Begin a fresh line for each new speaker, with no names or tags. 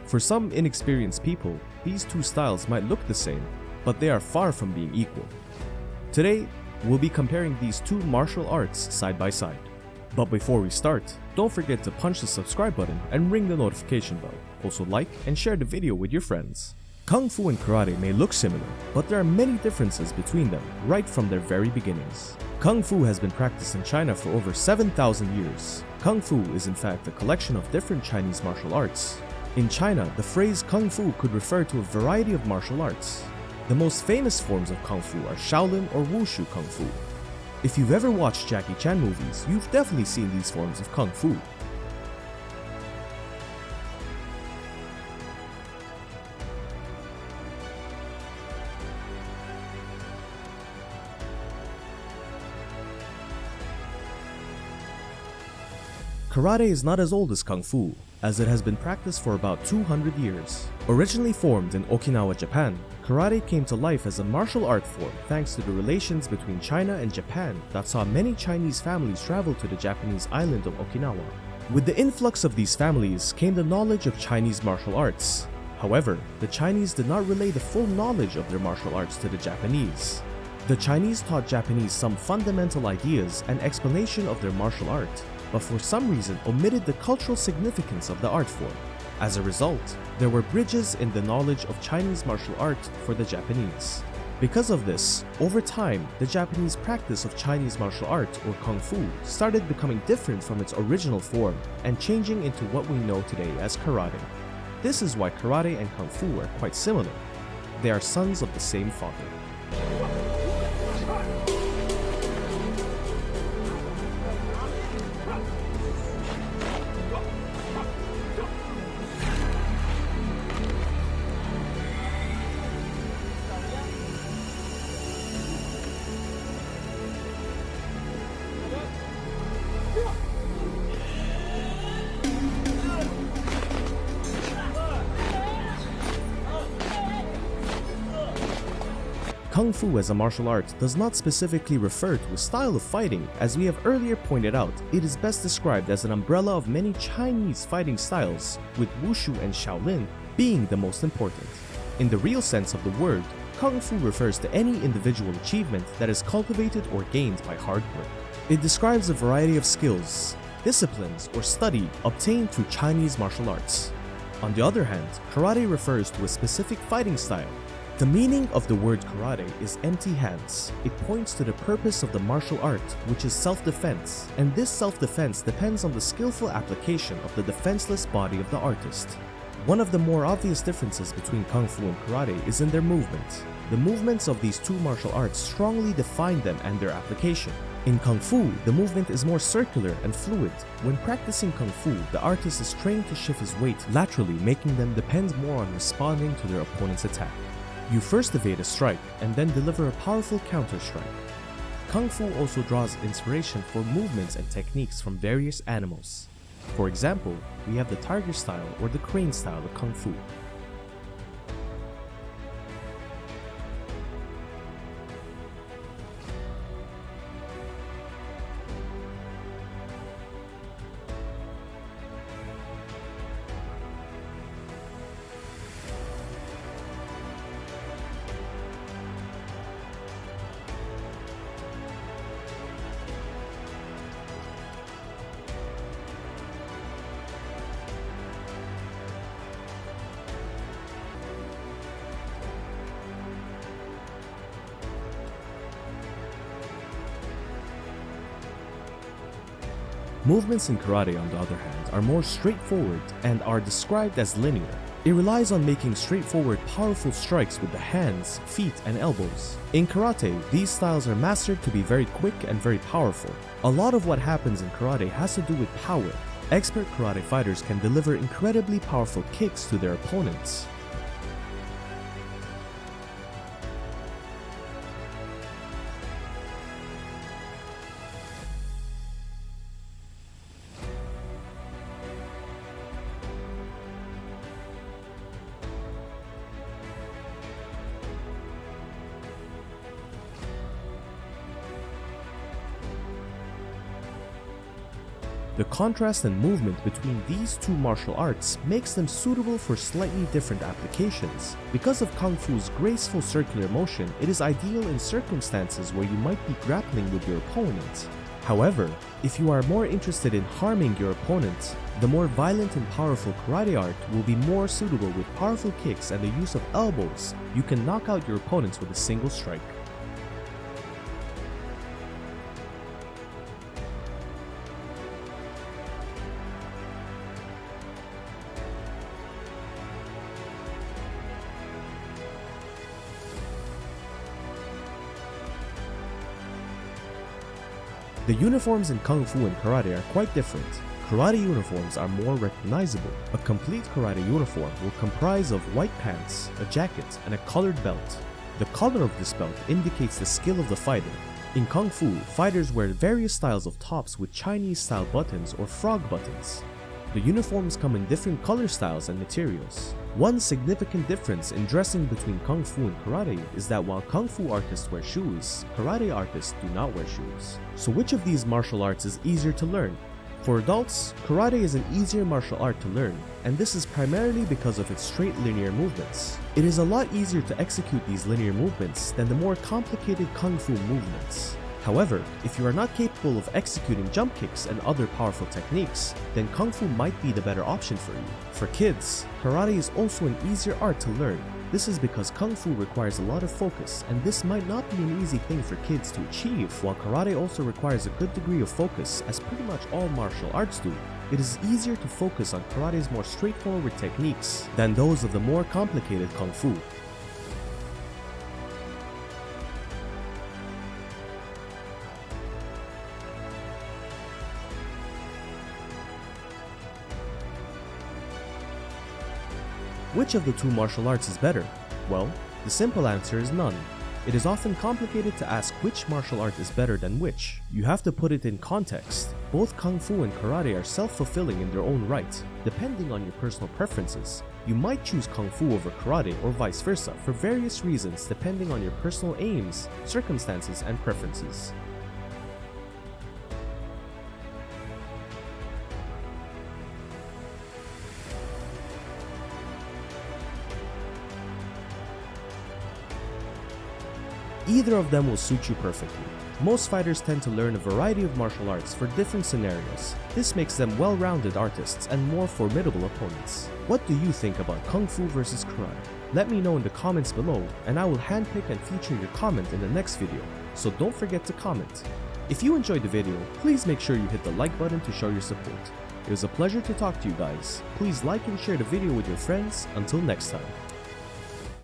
For some inexperienced people, these two styles might look the same, but they are far from being equal. Today, we'll be comparing these two martial arts side by side. But before we start, don't forget to punch the subscribe button and ring the notification bell. Also like and share the video with your friends. Kung Fu and Karate may look similar, but there are many differences between them right from their very beginnings. Kung Fu has been practiced in China for over 7,000 years. Kung Fu is in fact a collection of different Chinese martial arts. In China, the phrase Kung Fu could refer to a variety of martial arts. The most famous forms of Kung Fu are Shaolin or Wushu Kung Fu. If you've ever watched Jackie Chan movies, you've definitely seen these forms of Kung Fu. Karate is not as old as Kung Fu, as it has been practiced for about 200 years. Originally formed in Okinawa, Japan, karate came to life as a martial art form thanks to the relations between China and Japan that saw many Chinese families travel to the Japanese island of Okinawa. With the influx of these families came the knowledge of Chinese martial arts. However, the Chinese did not relay the full knowledge of their martial arts to the Japanese. The Chinese taught Japanese some fundamental ideas and explanation of their martial art, but for some reason omitted the cultural significance of the art form. As a result, there were bridges in the knowledge of Chinese martial art for the Japanese. Because of this, over time, the Japanese practice of Chinese martial art, or Kung Fu, started becoming different from its original form and changing into what we know today as karate. This is why karate and Kung Fu are quite similar. They are sons of the same father. Kung Fu as a martial art does not specifically refer to a style of fighting. As we have earlier pointed out, it is best described as an umbrella of many Chinese fighting styles, with Wushu and Shaolin being the most important. In the real sense of the word, Kung Fu refers to any individual achievement that is cultivated or gained by hard work. It describes a variety of skills, disciplines, or study obtained through Chinese martial arts. On the other hand, karate refers to a specific fighting style. The meaning of the word karate is empty hands. It points to the purpose of the martial art, which is self-defense, and this self-defense depends on the skillful application of the defenseless body of the artist. One of the more obvious differences between Kung Fu and karate is in their movement. The movements of these two martial arts strongly define them and their application. In Kung Fu, the movement is more circular and fluid. When practicing Kung Fu, the artist is trained to shift his weight laterally, making them depend more on responding to their opponent's attack. You first evade a strike and then deliver a powerful counter-strike. Kung Fu also draws inspiration for movements and techniques from various animals. For example, we have the tiger style or the crane style of Kung Fu. Movements in karate, on the other hand, are more straightforward and are described as linear. It relies on making straightforward, powerful strikes with the hands, feet, and elbows. In karate, these styles are mastered to be very quick and very powerful. A lot of what happens in karate has to do with power. Expert karate fighters can deliver incredibly powerful kicks to their opponents. The contrast and movement between these two martial arts makes them suitable for slightly different applications. Because of Kung Fu's graceful circular motion, it is ideal in circumstances where you might be grappling with your opponent. However, if you are more interested in harming your opponent, the more violent and powerful karate art will be more suitable with powerful kicks and the use of elbows. You can knock out your opponents with a single strike. The uniforms in Kung Fu and Karate are quite different. Karate uniforms are more recognizable. A complete karate uniform will comprise of white pants, a jacket, and a colored belt. The color of this belt indicates the skill of the fighter. In Kung Fu, fighters wear various styles of tops with Chinese-style buttons or frog buttons. The uniforms come in different color styles and materials. One significant difference in dressing between Kung Fu and Karate is that while Kung Fu artists wear shoes, Karate artists do not wear shoes. So which of these martial arts is easier to learn? For adults, Karate is an easier martial art to learn, and this is primarily because of its straight linear movements. It is a lot easier to execute these linear movements than the more complicated Kung Fu movements. However, if you are not capable of executing jump kicks and other powerful techniques, then Kung Fu might be the better option for you. For kids, Karate is also an easier art to learn. This is because Kung Fu requires a lot of focus, and this might not be an easy thing for kids to achieve, while Karate also requires a good degree of focus, as pretty much all martial arts do. It is easier to focus on Karate's more straightforward techniques than those of the more complicated Kung Fu. Which of the two martial arts is better? Well, the simple answer is none. It is often complicated to ask which martial art is better than which. You have to put it in context. Both Kung Fu and Karate are self-fulfilling in their own right. Depending on your personal preferences, you might choose Kung Fu over Karate or vice versa for various reasons depending on your personal aims, circumstances, and preferences. Either of them will suit you perfectly. Most fighters tend to learn a variety of martial arts for different scenarios. This makes them well-rounded artists and more formidable opponents. What do you think about Kung Fu versus Karate? Let me know in the comments below, and I will handpick and feature your comment in the next video, so don't forget to comment. If you enjoyed the video, please make sure you hit the like button to show your support. It was a pleasure to talk to you guys. Please like and share the video with your friends. Until next time.